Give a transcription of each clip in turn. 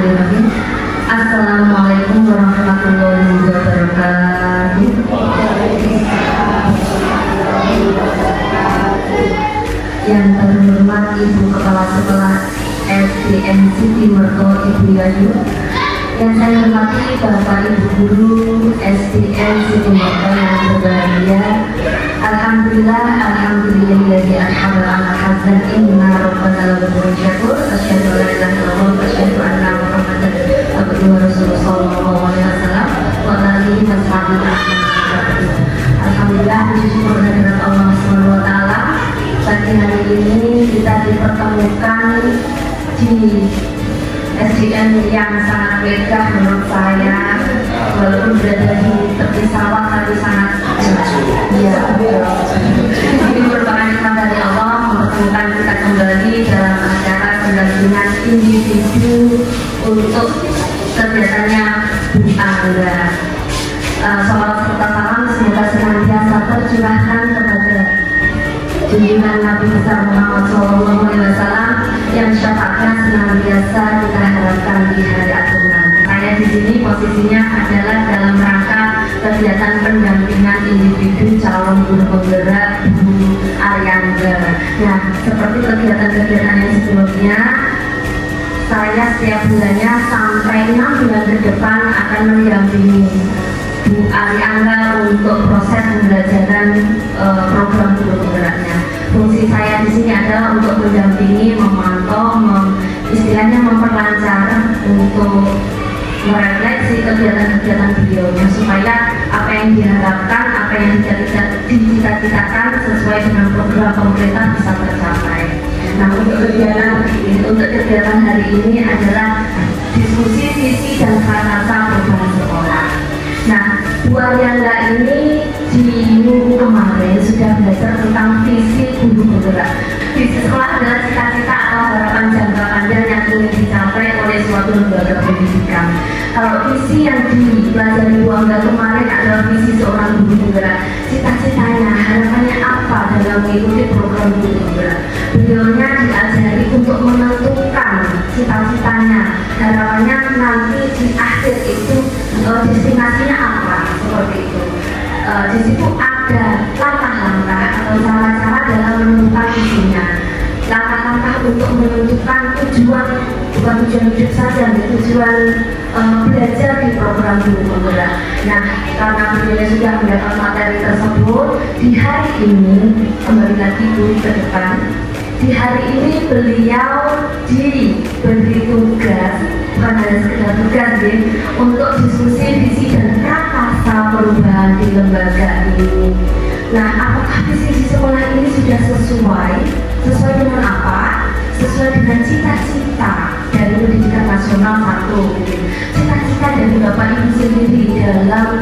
Bismillahirrahmanirrahim. Assalamualaikum warahmatullahi wabarakatuh. Yang terhormat Ibu Kepala Sekolah SDN Siti Merto Ibu Yayu, yang saya hormati Bapak Ibu Guru SDN Siti Merto yang berbahagia. Alhamdulillah, alhamdulillahilladzi an'ama 'ala hazan inna rabbana laghafurun syakur. Asyhadu an la ilaha illallah wa asyhadu anna Muhammadan abduhu wa rasuluhu sallallahu alaihi wasallam wa alihi wa sahbihi. Alhamdulillah, puji syukur kehadirat Allah Subhanahu wa taala. Pagi hari ini kita dipertemukan di SDN yang sangat megah menurut saya, walaupun berada di tepi sawah tapi sangat ini merupakan nikmat dari Allah mempertemukan kita kembali dalam acara pendampingan individu untuk kegiatannya Bu Angga. Salawat serta salam semoga senantiasa tercurahkan kepada junjungan Nabi besar Muhammad SAW yang syafaatnya senantiasa kita harapkan di hari akhir nanti. Saya di sini posisinya adalah dalam rangka kegiatan pendampingan individu calon guru penggerak Bu Arianda. Nah, seperti kegiatan-kegiatan yang sebelumnya, saya setiap bulannya sampai 6 bulan ke depan akan mendampingi Bu Arianda untuk proses pembelajaran program guru penggeraknya. Fungsi saya di sini adalah untuk mendampingi, memantau, istilahnya memperlancar untuk merefleksi kegiatan-kegiatan beliaunya supaya apa yang diharapkan, apa yang dicita-citakan sesuai dengan program pemerintah bisa tercapai. Nah, untuk kegiatan hari ini adalah diskusi visi dan prasarana program sekolah. Nah, Bu Arianda ini di minggu kemarin sudah belajar tentang visi guru penggerak. Visi sekolah adalah cita-cita atau harapan jangka panjang yang ingin dicapai oleh suatu lembaga pendidikan. Kalau visi yang dipelajari Bu Angga kemarin adalah visi seorang guru penggerak, cita-citanya, harapannya apa dalam mengikuti program guru penggerak. Beliaunya diajari untuk menentukan cita-citanya, harapannya nanti di akhir itu destinasinya apa, seperti itu. Di situ ada langkah-langkah atau cara-cara dalam menentukan visinya, langkah-langkah untuk menentukan tujuan, bukan tujuan hidup saja, tujuan belajar di program guru penggerak. Nah, karena beliau sudah mendapat materi tersebut, di hari ini kembali lagi ke depan. Di hari ini beliau diberi tugas, bukan hanya sekedar tugas untuk diskusi visi dan prakasa perubahan di lembaga ini. Nah, apakah visi di sekolah ini sudah sesuai dengan apa? Sesuai dengan cita-cita dari pendidikan nasional satu. Cita-cita dari Bapak Ibu sendiri dalam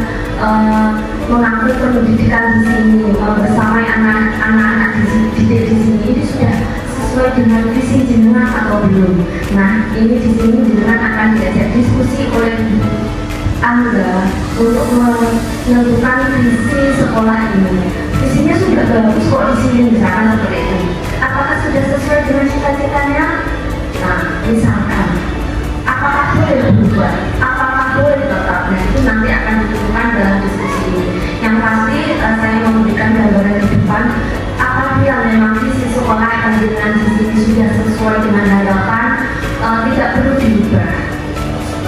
mengangkut pendidikan di sini bersama anak-anak didik di sini, ini sudah sesuai dengan visi jenengan atau belum? Nah, ini di sini jenengan akan diajak diskusi oleh Angga untuk menentukan visi sekolah ini. Visinya sudah bagus kok di sini, misalkan seperti itu. Apakah sudah sesuai dengan cita-citanya? Nah, misalkan, apakah boleh berubah? Apakah boleh tetap? Nah, itu nanti akan ditentukan dalam diskusi ini. Yang pasti saya memberikan gambaran di depan. Apabila memang visi sekolah dengan visi ini sudah sesuai dengan harapan, tidak perlu diubah.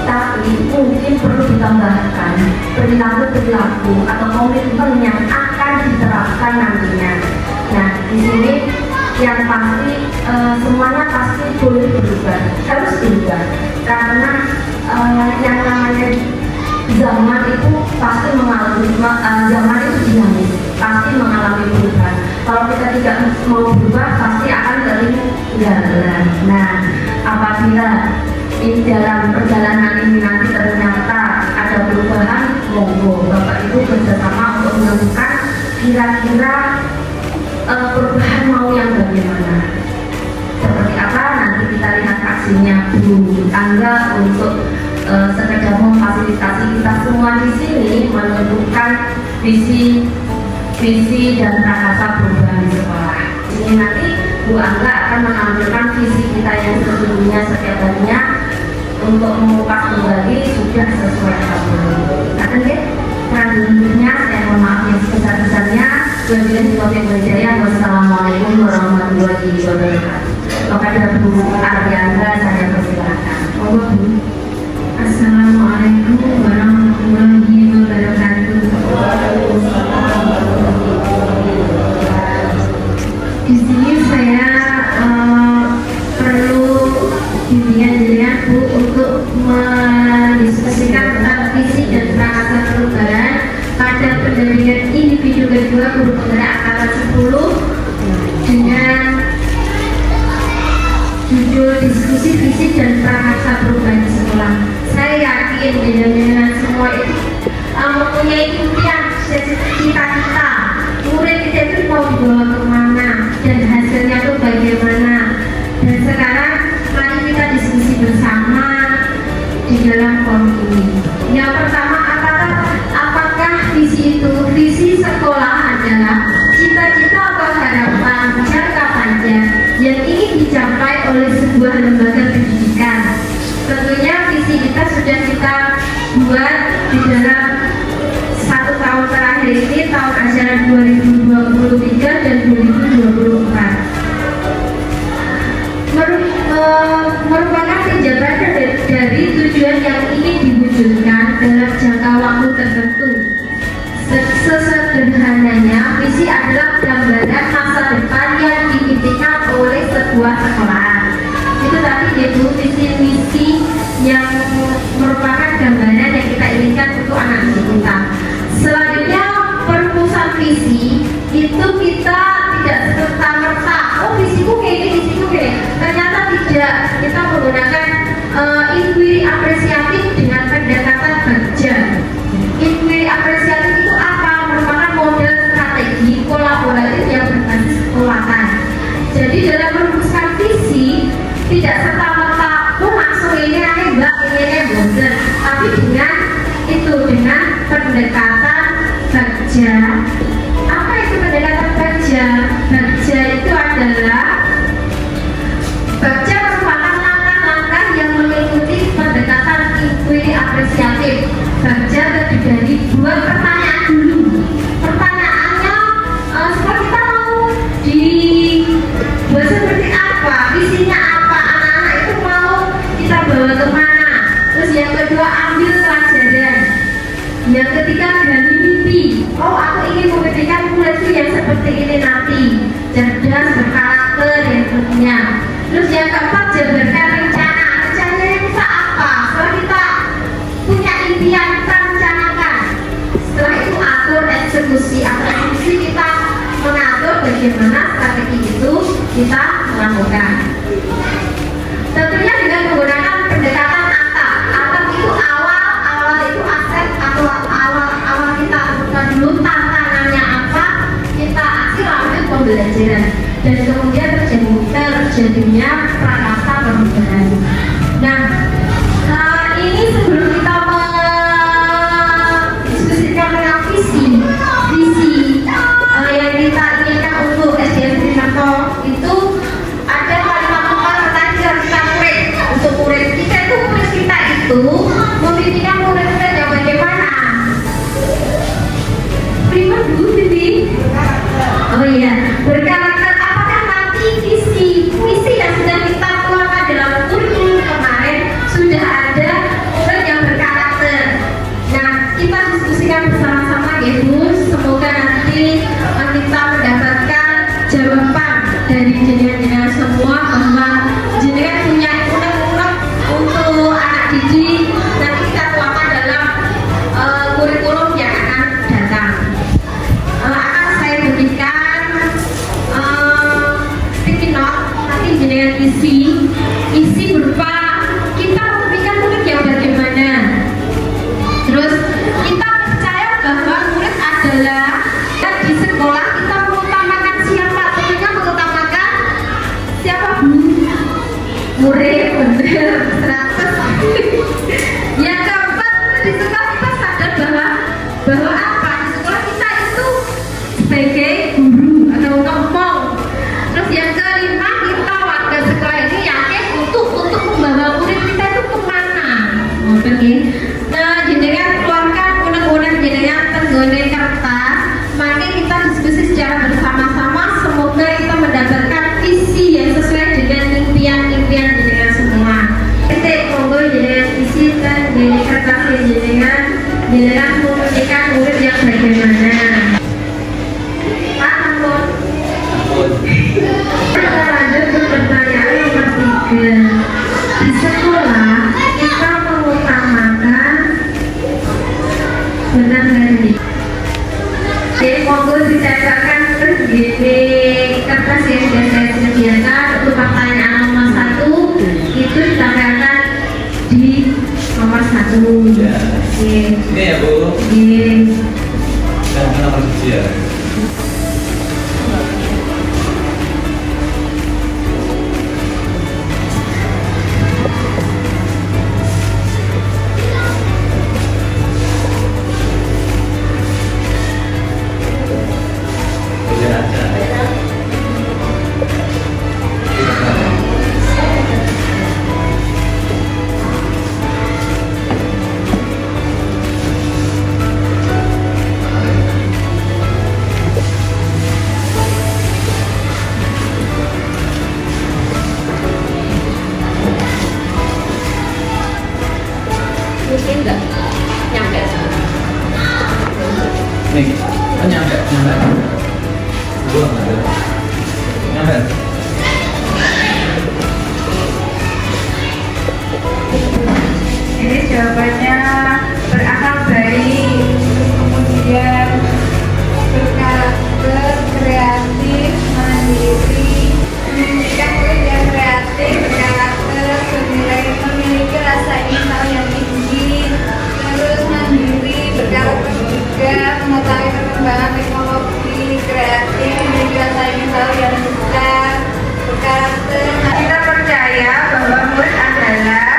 Tapi mungkin perlu ditambahkan perilaku-perilaku atau komitmen yang akan diterapkan nantinya. Nah, di sini yang pasti semuanya pasti boleh berubah, harus berubah, karena yang namanya zaman itu pasti mengalami zaman itu dinamis, pasti mengalami perubahan. Kalau kita tidak mau berubah, pasti akan ketinggalan. Nah, apabila di dalam perjalanan ini nanti ternyata ada perubahan, monggo Bapak Ibu bersama untuk menentukan kira-kira perubahan mau yang bagaimana, seperti apa. Nanti kita lihat aksinya Bu Angga untuk sekedar memfasilitasi kita semua di sini menentukan visi dan prakasa perubahan di sekolah. Ini nanti Bu Angga akan menampilkan visi kita yang sesungguhnya setiap harinya untuk mengupas kembali sudah sesuai alhamdulillah. Katanya selanjutnya saya mohon maaf yang sebesar-besarnya. Wabillahi taufiq wal hidayah. Wassalamualaikum warahmatullahi wabarakatuh. Kepada Bu Ardiandra saya persilakan. Monggo Bu. Assalamualaikum warahmatullahi wabarakatuh. Di sini saya perlu bimbingan Bu untuk mendiskusikan tentang visi dan prakasa perubahan pada pendampingan individu kedua guru penggerak angkatan 10 dengan judul diskusi visi dan prakasa perubahan di sekolah. Saya yakin dengan semua itu mempunyai impian, cita-cita murid kita itu mau dibawa kemana dan hasilnya itu bagaimana. Dan sekarang mari kita diskusi bersama di dalam forum ini. Yang pertama, apakah visi itu? Visi sekolah adalah cita-cita atau harapan jangka panjang yang ingin dicapai oleh sebuah lembaga pendidikan. Tentunya visi kita sudah kita buat di dalam 1 tahun terakhir ini, tahun ajaran 2023 dan 2024. Merupakan penjabaran dari tujuan yang ingin diwujudkan dalam jangka waktu tertentu. Sesederhananya, visi adalah gambaran masa depan yang diimpikan oleh sebuah sekolah. Itu tadi yaitu visi-misi yang merupakan gambaran yang kita inginkan untuk anak didik kita. Selanjutnya, perumusan visi itu kita tidak serta-merta, oh visiku kayak ini, visiku kayak ternyata tidak. Kita menggunakan inquiry apresiatif dengan pendekatan kerja. Inquiry apresiatif itu apa? Merupakan model strategi kolaboratif yang berbasis kekuatan. Jadi dalam merumuskan visi tidak serta-merta, oh langsung ini aja mbak, ini bosen, tapi dengan pendekatan kerja. Apa itu pendekatan kerja? Kerja itu adalah kerja merupakan langkah-langkah yang mengikuti pendekatan inquiry apresiatif. Kerja terdiri dari 2 pertanyaan dulu. Pertanyaannya, sekolah kita mau dibuat seperti apa? Visinya apa? Anak-anak itu mau kita bawa kemana? Terus yang kedua, ambil pelajaran. Yang ketiga, ganti mimpi. Oh, aku ingin memberikan muridku yang seperti ini nanti, cerdas, berkarakter, dan tentunya. Terus yang keempat, jabarkan rencana. Rencananya kita apa? Setelah kita punya impian, kita rencanakan. Setelah itu atur eksekusi. Atur eksekusi kita mengatur bagaimana strategi itu kita melakukan. Tentunya dengan menggunakan pendekatan atap. Atap itu awal itu aset atau awal kita bukan dulu tantangannya apa, kita akhir lanjut pembelajaran dan kemudian terjadinya prakasa perubahan. Nah, ini sebelum kita mendiskusikan tentang visi yang kita inginkan untuk SDN Trinanto itu ada kalimat pertanyaan yang kita untuk murid jenengan memberikan murid yang bagaimana? Pak Ampun. Kita lanjut ke pertanyaan nomor 3. Di sekolah kita mengutamakan benar dari. Jadi monggo dicatatkan terus di kertas yang sudah saya sediakan untuk pertanyaan nomor 1 itu ditambahkan di nomor 1. Ya. Ini ya Bu. Yang nomor 1 ya. Mungkin enggak nyampe. Nih, nyampe. Belum ada. Nyampe. Ini jawabannya berakal baik, kemudian berkarakter, kreatif, mandiri, pendidikan murid yang kreatif, berkarakter, bernilai, memiliki rasa ingin tahu yang tinggi, terus mandiri, berkarakter juga, mengetahui perkembangan teknologi, kreatif, memiliki rasa ingin tahu yang besar, berkarakter. Kita percaya bahwa murid adalah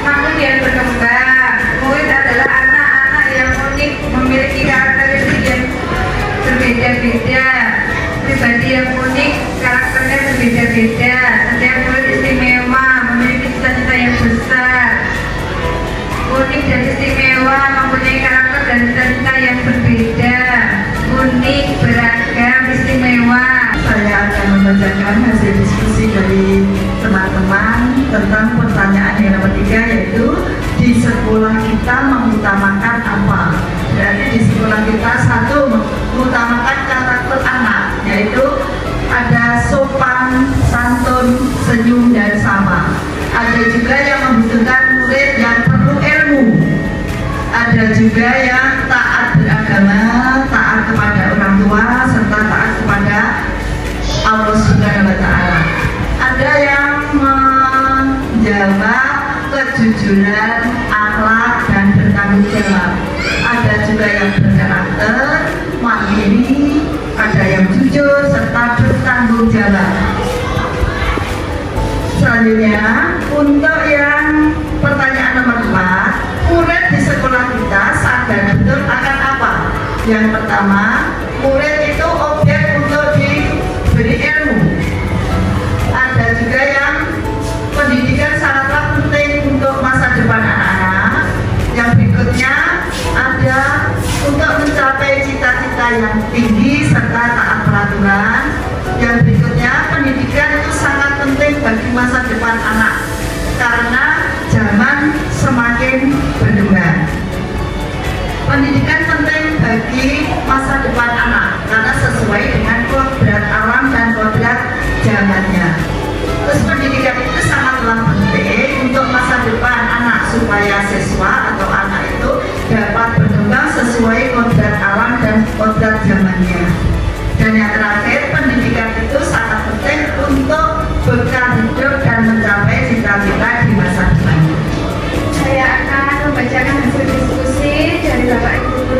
makhluk yang berkembang. Murid adalah anak-anak yang unik, memiliki karakteristik yang berbeda-beda, pribadi yang unik, karakternya berbeda-beda. Setiap murid istimewa, memiliki cita-cita yang besar, unik dan istimewa, mempunyai karakter dan cita-cita yang berbeda, unik, beragam, istimewa. Saya akan membacakan hasil diskusi dari teman-teman tentang pertanyaan yang nomor 3, yaitu di sekolah kita mengutamakan apa. Berarti di sekolah kita 1 mengutamakan karakter anak, yaitu ada sopan, santun, senyum, dan sama. Ada juga yang membutuhkan murid yang perlu ilmu. Ada juga yang taat beragama, taat kepada orang tua, serta taat kepada Allah Subhanahu wa Ta'ala. Ada yang menjaga kejujuran, akhlak, dan bertanggung jawab. Ada juga yang berkarakter, mandiri, ada yang jujur, serta bertanggung jawab. Selanjutnya, untuk yang pertanyaan nomor 4, murid di sekolah kita sadar betul akan apa? Yang pertama, murid itu objek untuk diberi ilmu. Ada juga yang pendidikan sangatlah penting untuk masa depan anak-anak. Yang berikutnya ada untuk mencapai cita-cita yang tinggi serta taat peraturan. Yang berikutnya, pendidikan itu sangat penting bagi masa depan anak karena zaman semakin berkembang. Pendidikan penting bagi masa depan anak karena sesuai dengan kodrat alam dan kodrat zamannya. Terus pendidikan itu sangatlah penting untuk masa depan anak supaya siswa atau anak itu dapat berkembang sesuai kodrat alam dan kodrat zamannya. Dan yang terakhir, pendidikan itu sangat penting untuk bekal hidup dan mencapai cita-cita di masa depan. Saya akan membacakan hasil diskusi dari Bapak Ibu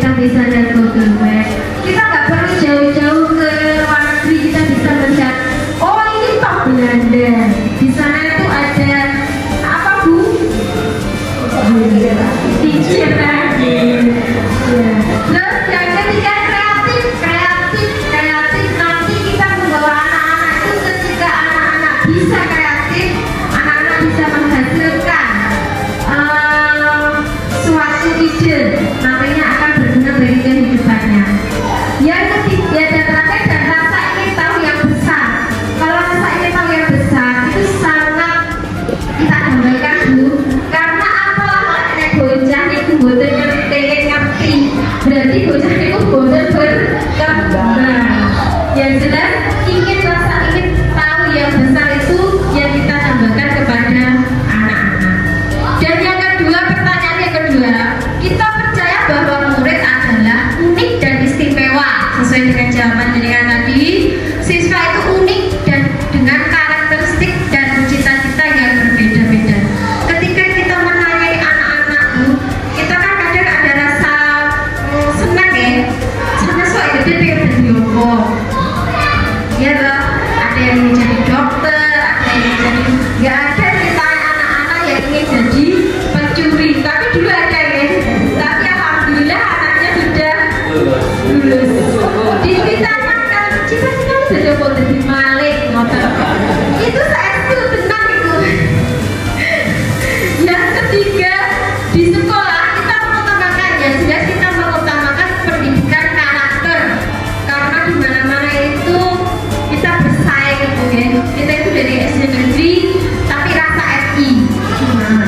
kita bisa lihat Google Maps. Kita nggak perlu jauh-jauh ke luar negeri, kita bisa melihat, oh ini toh Belanda. Di sana itu ada apa Bu? Teacher lagi. Ya. Terus yang ketiga kreatif nanti kita membawa anak-anak itu ketika anak-anak bisa kreatif, anak-anak bisa menghasilkan suatu ide, namanya akan berguna bagi kehidupannya. Yang ketiga dan terakhir, dan rasa ingin tahu yang besar. Kalau rasa ingin tahu yang besar itu sangat kita gambarkan Bu, karena apalah nek bocah itu boten ngerti, berarti bocah itu boten berkembang. Yang jelas rasa ingin tahu yang besar itu yang kita tambahkan kepada anak-anak. Dan yang kedua, pertanyaan yang kedua, kita percaya bahwa murid adalah unik dan istimewa. Sesuai dengan jawaban jenengan tadi, siswa itu unik dan dengan karakteristik dan cita-cita yang berbeda-beda. Ketika kita menanyai anak-anak Bu, kita kan kadang ada rasa senang ya, sama soal gede pengen jadi apa. Ya loh, ada yang ingin jadi dokter, ada yang ingin jadi, nggak ada kita anak-anak yang ingin jadi pencuri, tapi dulu ada ya, tapi alhamdulillah anaknya sudah lulus. Diceritakan kalau cita-cita sudah mau jadi maling, itu saya itu tenang itu. Yang ketiga, di sekolah kita mengutamakan, ya jelas kita mengutamakan pendidikan karakter, karena di mana-mana itu kita bersaing gitu ya. Kita itu dari SD negeri tapi rasa FI.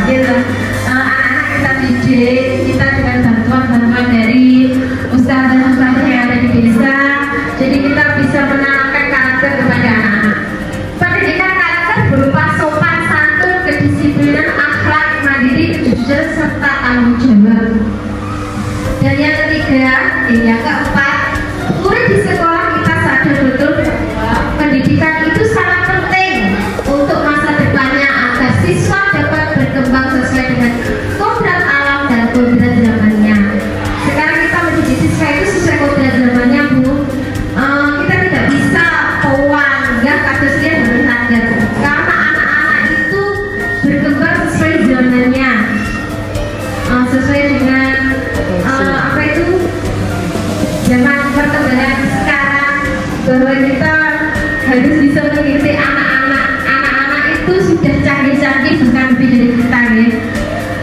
Gitu. Anak-anak kita didik, kita dengan bantuan-bantuan dari ustazah-ustazah yang ada di desa. Jadi kita bisa menanamkan karakter kepada anak-anak. Pendidikan karakter berupa sopan santun, kedisiplinan, akhlak, mandiri, kejujuran, serta tanggung jawab. Dan yang ketiga, yang keempat, murid di sekolah kita sadar betul bahwa pendidikan itu sangat penting untuk masa depannya agar siswa dapat berkembang sesuai dengan kodrat alam dan kodrat zamannya. Sekarang kita mendidik siswa itu sesuai kodrat zamannya Bu. Kita tidak bisa pewanggah kasusnya harus sadar, karena anak-anak itu berkembang sesuai zamannya, sesuai dengan apa itu zaman perkembangan sekarang, bahwa kita harus bisa mengikuti anak-anak itu sudah canggih-canggih, bukan lebih dari kita ya.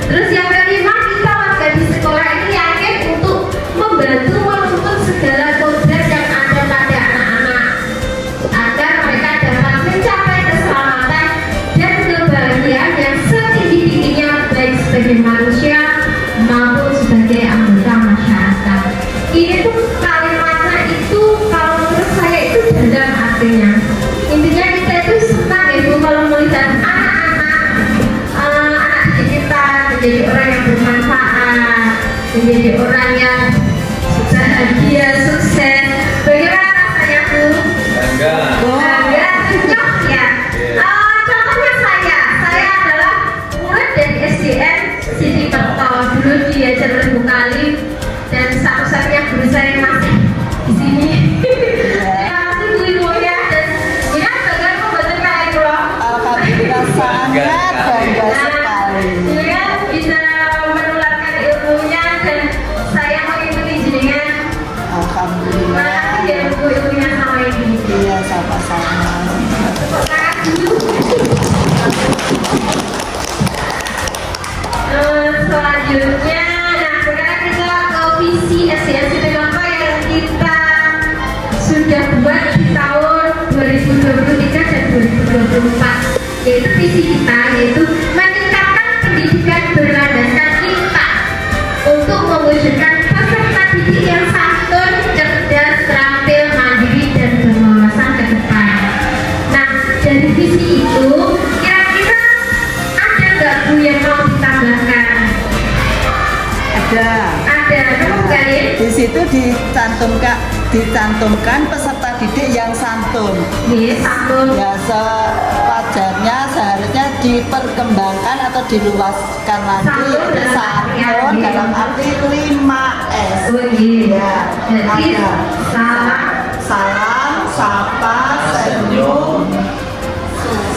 Terus yang kelima, kita warga di sekolah ini yakin untuk membantu menuntut segala kodrat yang ada pada anak-anak agar mereka dapat mencapai keselamatan dan kebahagiaan yang setinggi-tingginya, baik sebagai manusia maupun sebagai anggota masyarakat. Ini tuh kalimatnya itu kalau menurut saya itu dalam artinya. Intinya kita itu senang ya Bu kalau melihat anak-anak didik kita menjadi orang yang bermanfaat, menjadi orang yang bahagia, sukses. Bagaimana rasanya Bu? Bangga. Bangga, cocok ya. Contohnya saya adalah murid dari SDN Siti Peto. Dulu diajar oleh Bu Kali dan satu-satunya guru saya yang masih di sini. Terima kasih Bu Ibu ya, dan ya bangga membantu kayak gitu loh. Alhamdulillah sangat bangga sekali. Ya bisa menularkan ilmunya dan saya mengikuti jenengan. Alhamdulillah. Makasih ya Bu ilmunya sama ini. Iya, sama-sama. Tepuk tangan dulu. Selanjutnya, nah sekarang kita ke visi SDN Siti Peto yang kita sudah buat di tahun 2023 dan 2024, yaitu visi kita, yaitu meningkatkan pendidikan berlandaskan impact untuk mewujudkan peserta didik yang santun, cerdas, terampil, mandiri, dan berwawasan ke depan. Nah, dari visi itu kira-kira ada nggak Bu yang mau ditambahkan? Ada, kamu nggak ya? Di situ dicantumkan peserta didik yang santun. Iya, santun. Ya sewajarnya seharusnya diperkembangkan atau diluaskan lagi yaitu santun dalam arti 5S. Ya, Jadi ada salam, salam, sapa, senyum,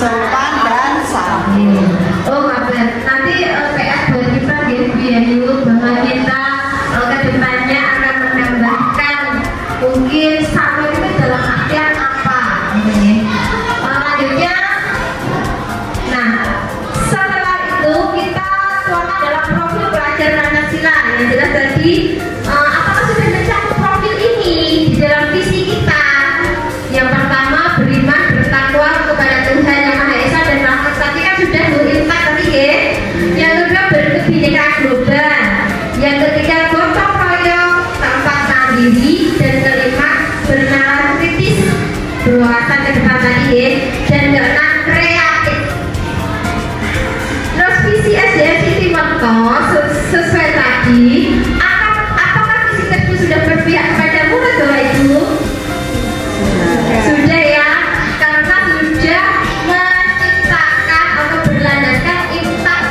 sopan dan santun. oh kabar. Nanti PR buat kita di FBU bahwa kita ke depannya akan menambahkan mungkin santun itu dalam artian apa. Lanjutnya, nah setelah itu kita tuangkan dalam profil pelajar Pancasila. Yang jelas tadi apakah sudah mencakup profil ini di dalam visi kita? Yang pertama beriman bertakwa kepada Tuhan Yang Maha Esa dan Rahmat. Tadi kan sudah berintak tadi ya. Yang kedua berkebinekaan global. Yang ketiga gotong royong tanpa mandiri. Dan kelima bernalar kritis berwawasan ke depan tadi ya. Dan keenam kreatif. Terus visi SDM Siti Mekto sesuai tadi. Apakah visi tersebut sudah berpihak kepada murid Bapak Ibu? Sudah ya, karena sudah menciptakan atau berlandaskan iman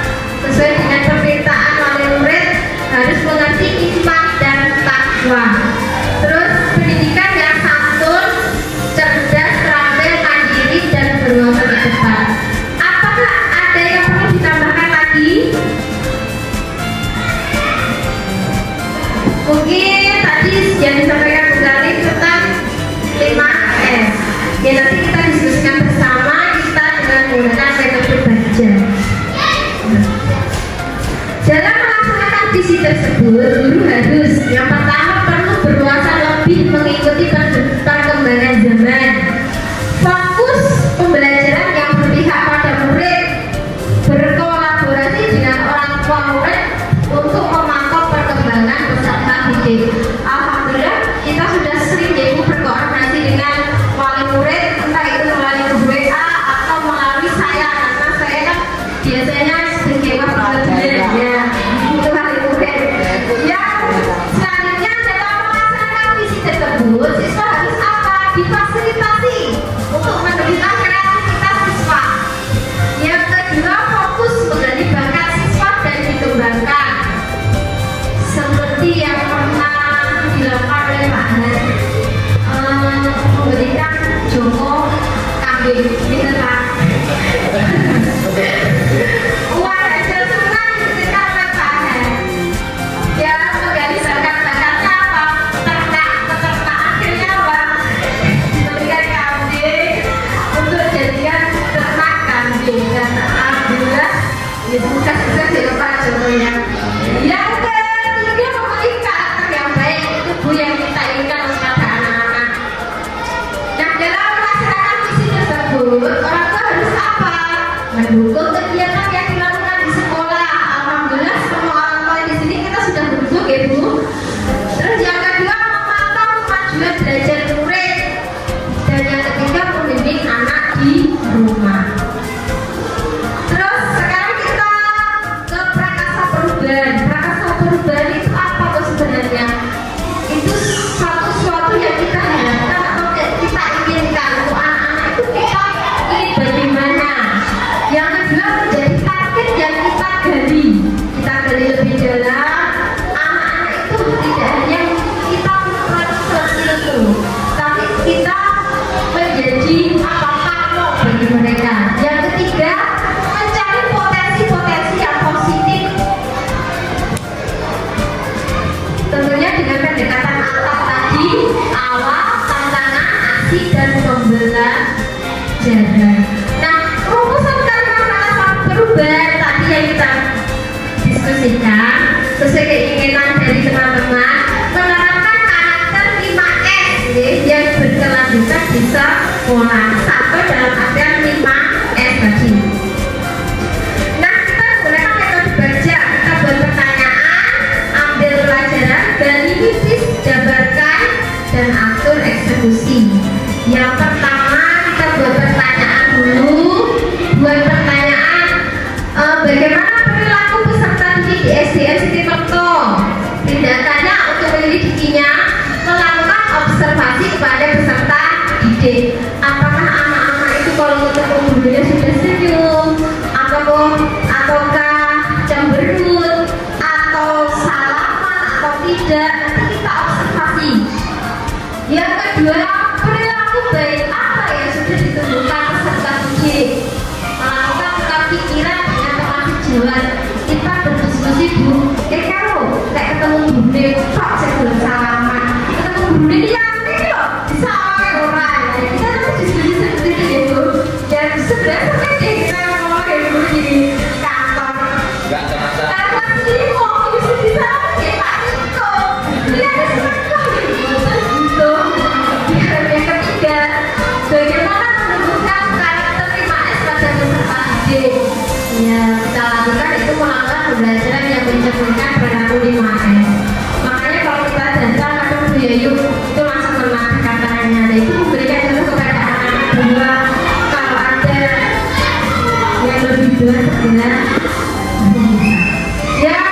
sesuai dengan permintaan wali murid harus mengerti iman dan takwa. Terus pendidikan yang santun, cerdas, terampil, mandiri dan berwawasan ke depan. Apakah ada yang perlu ditambahkan lagi? Mungkin tadi yang disampaikan Bu Gali tentang 5S. Ya nanti kita diskusikan bersama kita dengan menggunakan metode baca. Dalam melaksanakan visi tersebut, guru harus yang pertama perlu berwawasan lebih mengikuti perkembangan zaman. Fokus pembelajaran yang berpihak pada murid, berkolaborasi dengan orang tua murid untuk memantau perkembangan peserta didik. Alhamdulillah kita sudah sering jadi berkoordinasi dengan wali murid, entah itu melalui grup WA atau melalui saya, karena saya kan biasanya sebagai wakil ya itu wali murid. Yang selanjutnya dalam melaksanakan visi tersebut, siswa harus apa? Difasilitasi untuk menunjukkan kreativitas siswa. Yang kedua, fokus menggali bakat siswa dan dikembangkan. Seperti yang pernah dilakukan oleh Pak Han, memberikan Joko kambing, gitu Pak. Uang hasil sunat diberikan oleh Pak Han. Ya, menggali bakat-bakatnya apa? Peternak akhirnya apa? Diberikan kambing untuk jadikan ternak kambing. Dan alhamdulillah, ya sukses-sukses ya Pak Joko ya. Yang ketiga, memiliki karakter yang baik, itu Bu yang kita inginkan kepada anak-anak. Nah, dalam melaksanakan visi tersebut, orang tua harus apa? Mendukung kegiatan yang dilakukan di sekolah. Alhamdulillah, semua orang tua di sini kita sudah mendukung ya Bu. Terus yang kedua, memantau kemajuan belajar murid. Dan yang ketiga, membimbing anak di rumah. Terus sekarang kita ke prakasa perubahan. Prakasa perubahan itu apa tuh sebenarnya? Itu sesuatu yang kita harapkan atau kita inginkan untuk anak-anak itu kita ingin bagaimana. Yang kedua menjadi target yang kita gali. Kita gali lebih dalam. Anak-anak itu tidak hanya kita produk seperti itu, tapi kita menjadi apa kamu bagi mereka. Yang ketiga, mencari potensi-potensi yang positif. Tentunya dengan pendekatan atap tadi, awal, tantangan, aksi, dan pembelajaran. Nah, rumusan kata-kata perubahan tadi yang kita diskusikan sesuai keinginan dari teman-teman, menerapkan karakter 5S yang berkelanjutan di sekolah sampai dalam artian 5S tadi. Nah, kita menggunakan metode baca. Kita buat pertanyaan, ambil pelajaran, gali kritis, jabarkan, dan atur eksekusi. Yang pertama kita buat pertanyaan dulu. Buat pertanyaan, bagaimana perilaku peserta didik di SDN Siti Mekto? Tindakannya untuk menyelidikinya, melakukan observasi kepada peserta didik. Apakah anak-anak itu kalau ketemu gurunya sudah senyum? jalan kita berdiskusi bu, kalau kayak ketemu bunda kok saya belum salaman, ketemu bunda yang ini loh bisa orang kita tuh diskusi seperti itu ya bu. Dan sebenarnya seperti kita ngomong kayak dulu di kantor Enggak terasa. karena sendiri mau bisa kayak Pak Niko dia ada semangat gitu. Yang ketiga, bagaimana menumbuhkan karakter 5S pada peserta didik. Ya, kita lakukan itu melakukan pembelajaran yang mencerminkan perilaku 5S. Makanya kalau kita datang kadang Bu Yayu itu langsung melatih katanya. Nah, itu memberikan contoh kepada anak-anak bahwa kalau ada yang lebih dua sebenarnya masih bisa. Yang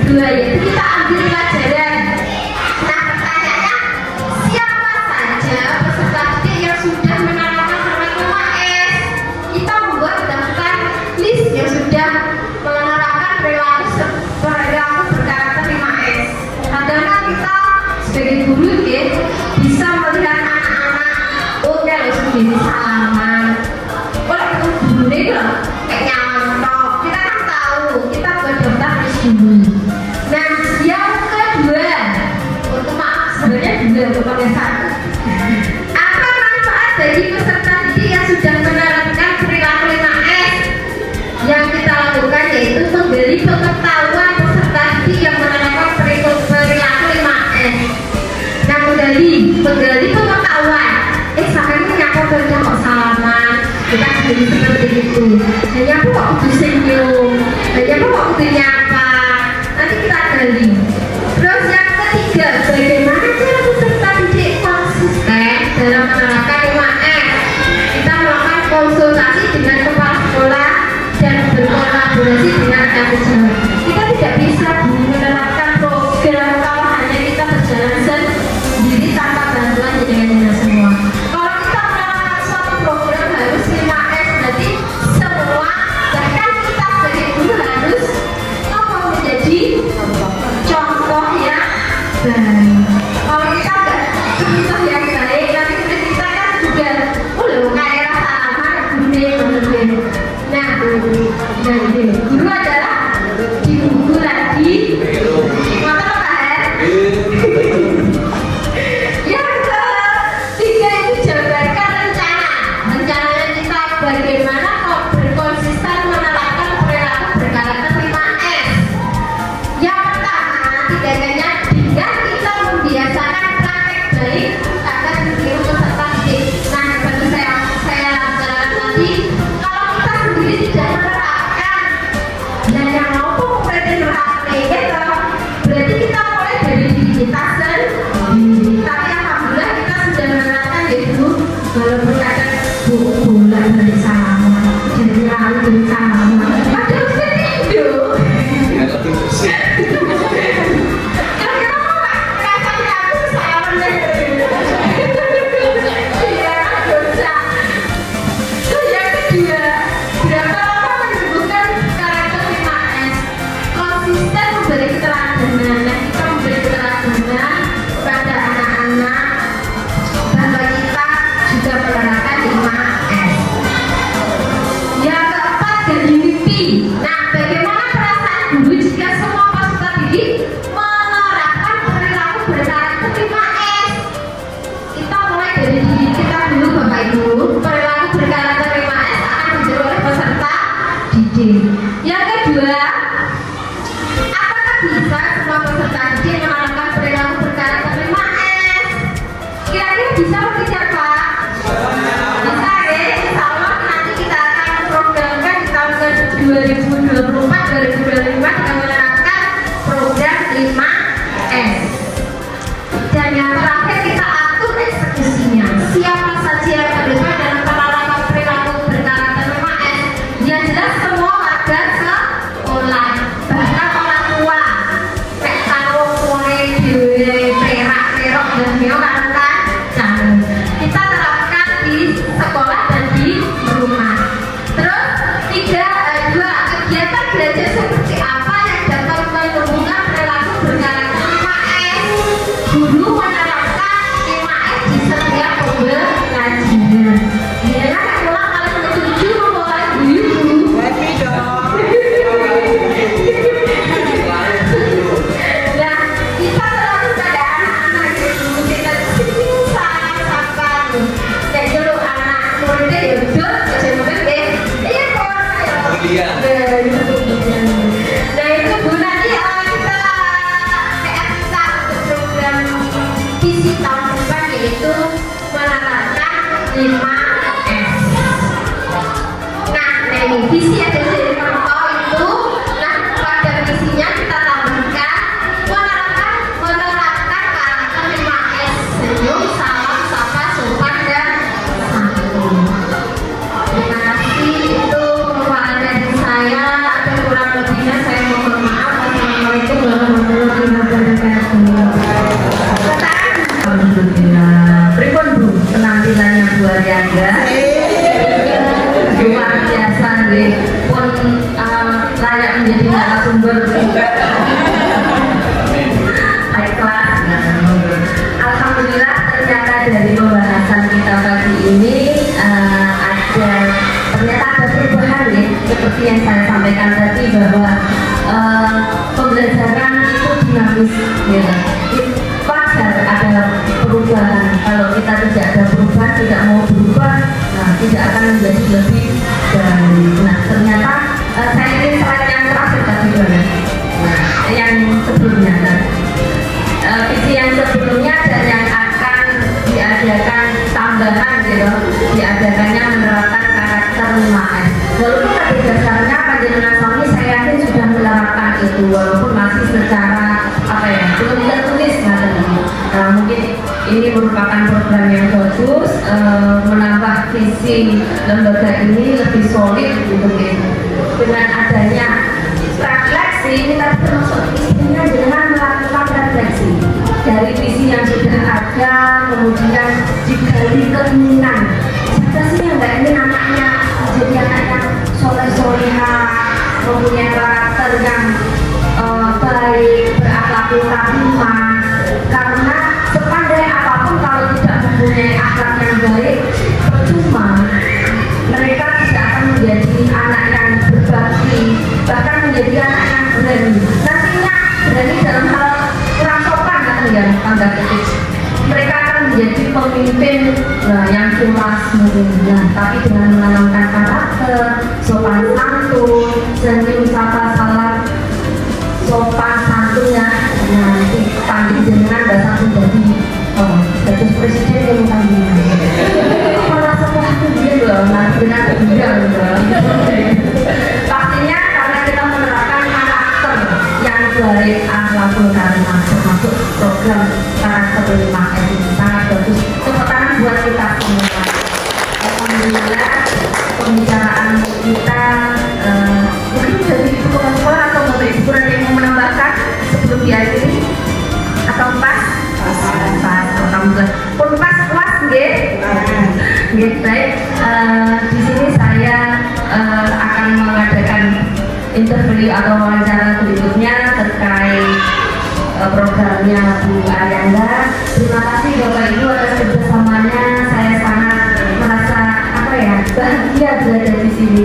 kedua yaitu kita ambil pelajaran. Nah, pertanyaannya siapa saja peserta didik yang sudah menerapkan perilaku 5S? Kita membuat daftar list yang sudah menerapkan perilaku berkarakter 5S. Kadang-kadang kita sebagai guru ya bisa melihat anak-anak, oh dia loh sendiri salaman, oh itu gurunya loh kayak nyontok. Kita kan tahu, kita buat daftar list dulu. Nah, yang kedua, untuk maaf sebenarnya dua bukan yang satu. Apa manfaat bagi peserta didik yang sudah menerapkan perilaku 5S? Yang kita lakukan yaitu menggali pengetahuan peserta didik yang menerapkan perilaku 5S. Nah, menggali pengetahuan. Sampai nyapa kerja kok salaman, kita jadi seperti itu. Hanya aku kok kudu senyum, hanya aku kok kudu nyapa. Nanti kita gali. Terus yang ketiga, bagaimana cara peserta didik konsisten dalam menerapkan 5S? Kita melakukan konsultasi dengan kepala sekolah dan berkolaborasi dengan rekan sejawat. Kita tidak bisa menerapkan program kalau hanya kita berjalan sendiri tanpa bantuan jajaran semua. Kalau kita menerapkan suatu program harus 5S, berarti semua bahkan kita sebagai guru harus menjadi contoh yang baik. Kalau kita nggak contoh yang baik, nanti murid kita kan juga kayak sama guru. Nah, guru adalah di buku lagi. Mata Pak. Yang ketiga itu jabarkan rencana. Rencananya kita bagaimana kok berkonsisten menerapkan perilaku berkarakter 5S. Yang pertama, tidaknya dengan kita membiasakan praktek baik agar ditiru peserta didik. Nah, seperti saya jelaskan tadi, kalau kita sendiri tidak menerapkan dan yang mau murid menerapkan gitu, berarti kita mulai dari diri kita sendiri. Tapi alhamdulillah kita sudah menerapkan yaitu walaupun kadang bola dari sama, jadi lalu dari sama, padahal seperti itu. Ya, lebih bersih. Kira-kira mau nggak rasanya aku salaman deh? Iya, dosa. Terus yang kedua, berapa lama menumbuhkan karakter 5S? Konsisten memberi keteladanan. Nah, kita memberi keteladanan kepada anak-anak bahwa kita juga menerapkan 5S. Yang keempat, dari mimpi. Nah, bagaimana perasaan guru jika semua peserta didik menerapkan perilaku berkarakter 5S? Kita mulai dari diri kita dulu Bapak Ibu. Perilaku berkarakter 5S akan ditiru oleh peserta didik. Yang kedua, apakah bisa semua peserta didik menerapkan perilaku berkarakter 5S? Kira-kira bisa atau tidak Pak? Bisa ya, insya Allah nanti kita akan programkan di tahun 2024-2025 kita menerapkan program 5S. Dan yang terakhir kita atur eksekusinya. Siapa saja yang terlibat dalam penerapan perilaku berkarakter 5S? Yang jelas semua warga sekolah, bahkan orang tua. Kayak tahu mulai di perak-perok dan kan. Kita terapkan di sekolah dan di rumah. Terus dua pilihan. Nah itu Bu, nanti kita PR kita untuk program visi tahun depan yaitu menerapkan 5S. Nah ini visi ada di Merto itu. Nah pada visinya kita tambahkan menerapkan karakter 5S: senyum, salam, sapa, sopan, dan santun. Terima kasih, itu perubahan dari saya. Ada kurang lebihnya saya mohon maaf. Assalamualaikum warahmatullahi wabarakatuh. Alhamdulillah. Pripun Bu penampilannya Bu Arianda? Luar biasa deh. Pun layak menjadi narasumber. High class. Alhamdulillah ternyata dari pembahasan kita pagi ini ternyata ada perubahan ya, seperti yang saya sampaikan tadi bahwa pembelajaran itu dinamis ya. Wajar ada perubahan. Kalau kita tidak ada perubahan, tidak mau berubah, nah tidak akan menjadi lebih baik. Nah ternyata saya ingin slide yang terakhir tadi yang sebelumnya visi yang sebelumnya dan yang akan diadakan tambahan gitu, diadakannya menerapkan karakter 5S. Walaupun pada dasarnya panjenengan suami saya yakin sudah menerapkan itu, walaupun masih secara belum tertulis mungkin ini merupakan program yang bagus, menambah visi lembaga ini lebih solid gitu dengan adanya refleksi. Ini tadi termasuk isinya dengan melakukan refleksi dari visi yang sudah ada, kemudian digali keinginan siapa sih yang nggak ingin anaknya jadi anak yang soleh-soleha, mempunyai karakter yang baik, berakhlak karimah. Karena sepandai apapun kalau tidak mempunyai akhlak yang baik, percuma. Mereka tidak akan menjadi anak yang berbakti, bahkan menjadi anak yang berani. Nantinya berani dalam hal kurang sopan kan ya, tanda kutip. Mereka akan menjadi pemimpin yang pulas mungkin. Nah, tapi dengan menanamkan karakter, sopan santun, senyum, sapa, salam, sopan santunnya, nanti panggil jenengan bahasa menjadi status presiden yang panggil. Kalau setelah itu dia loh, nah dengan bidang pastinya karena kita menerapkan karakter yang baik, akhlakul karimah, termasuk program karakter 5S ini sangat bagus. Tepuk tangan buat kita semua. Alhamdulillah pembicaraan kita mungkin dari Ibu Kepala Sekolah atau Bapak Ibu kurang yang mau menambahkan sebelum diakhiri atau pas? Alhamdulillah. Pun pas puas nggih? Nggih, baik. Di sini saya akan mengadakan interview atau wawancara berikutnya terkait programnya Bu Arianda. Terima kasih Bapak Ibu atas kerjasamanya. Saya sangat merasa bahagia berada di sini.